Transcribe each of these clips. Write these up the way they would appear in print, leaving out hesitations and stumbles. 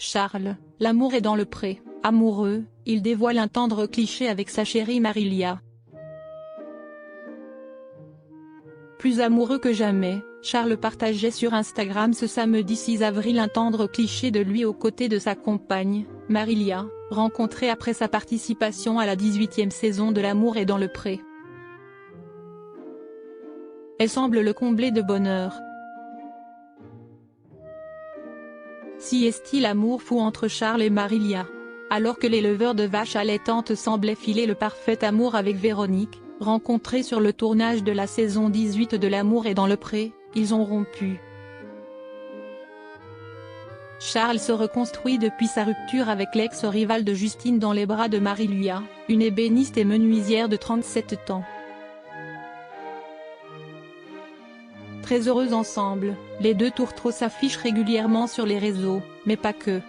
Charles, l'amour est dans le pré. Amoureux, il dévoile un tendre cliché avec sa chérie Marilia. Plus amoureux que jamais, Charles partageait sur Instagram ce samedi 6 avril un tendre cliché de lui aux côtés de sa compagne, Marilia, rencontrée après sa participation à la 18e saison de L'amour est dans le pré. Elle semble le combler de bonheur. Si est-il l'amour fou entre Charles et Marilia. Alors que l'éleveur de vaches allaitantes semblait filer le parfait amour avec Véronique, rencontrée sur le tournage de la saison 18 de L'amour est dans le pré, ils ont rompu. Charles se reconstruit depuis sa rupture avec l'ex-rivale de Justine dans les bras de Marilia, une ébéniste et menuisière de 37 ans. Très heureux ensemble, les deux tourtereaux s'affichent régulièrement sur les réseaux, mais pas que.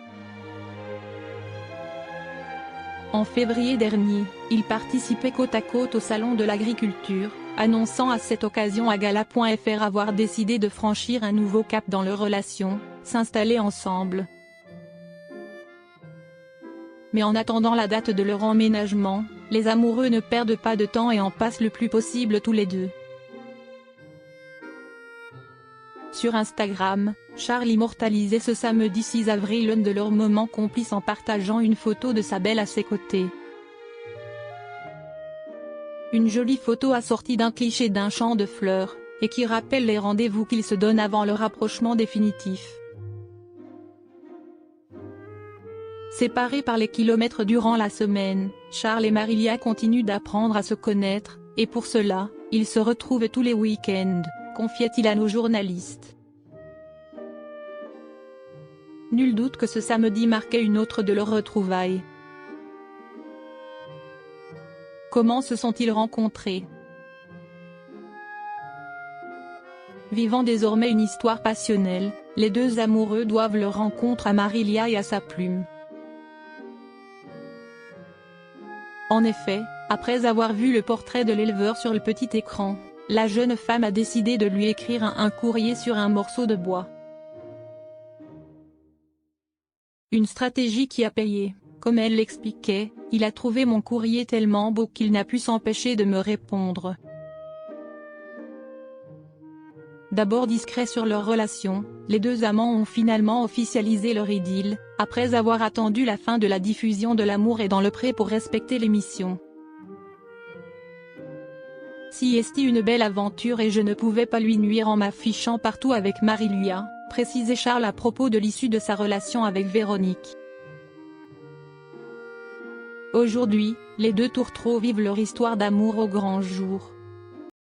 En février dernier, ils participaient côte à côte au Salon de l'Agriculture, annonçant à cette occasion à Gala.fr avoir décidé de franchir un nouveau cap dans leur relation, s'installer ensemble. Mais en attendant la date de leur emménagement, les amoureux ne perdent pas de temps et en passent le plus possible tous les deux. Sur Instagram, Charles immortalisait ce samedi 6 avril l'un de leurs moments complices en partageant une photo de sa belle à ses côtés. Une jolie photo assortie d'un cliché d'un champ de fleurs, et qui rappelle les rendez-vous qu'ils se donnent avant le rapprochement définitif. Séparés par les kilomètres durant la semaine, Charles et Marilia continuent d'apprendre à se connaître, et pour cela, ils se retrouvent tous les week-ends, confiait-il à nos journalistes. Nul doute que ce samedi marquait une autre de leurs retrouvailles. Comment se sont-ils rencontrés? Vivant désormais une histoire passionnelle, les deux amoureux doivent leur rencontre à Marilia et à sa plume. En effet, après avoir vu le portrait de l'éleveur sur le petit écran, la jeune femme a décidé de lui écrire un courrier sur un morceau de bois. Une stratégie qui a payé. Comme elle l'expliquait, il a trouvé mon courrier tellement beau qu'il n'a pu s'empêcher de me répondre. D'abord discrets sur leur relation, les deux amants ont finalement officialisé leur idylle, après avoir attendu la fin de la diffusion de L'amour est dans le pré pour respecter l'émission. Si est une belle aventure et je ne pouvais pas lui nuire en m'affichant partout avec Marilia, précisait Charles à propos de l'issue de sa relation avec Véronique. Aujourd'hui, les deux tourtereaux vivent leur histoire d'amour au grand jour.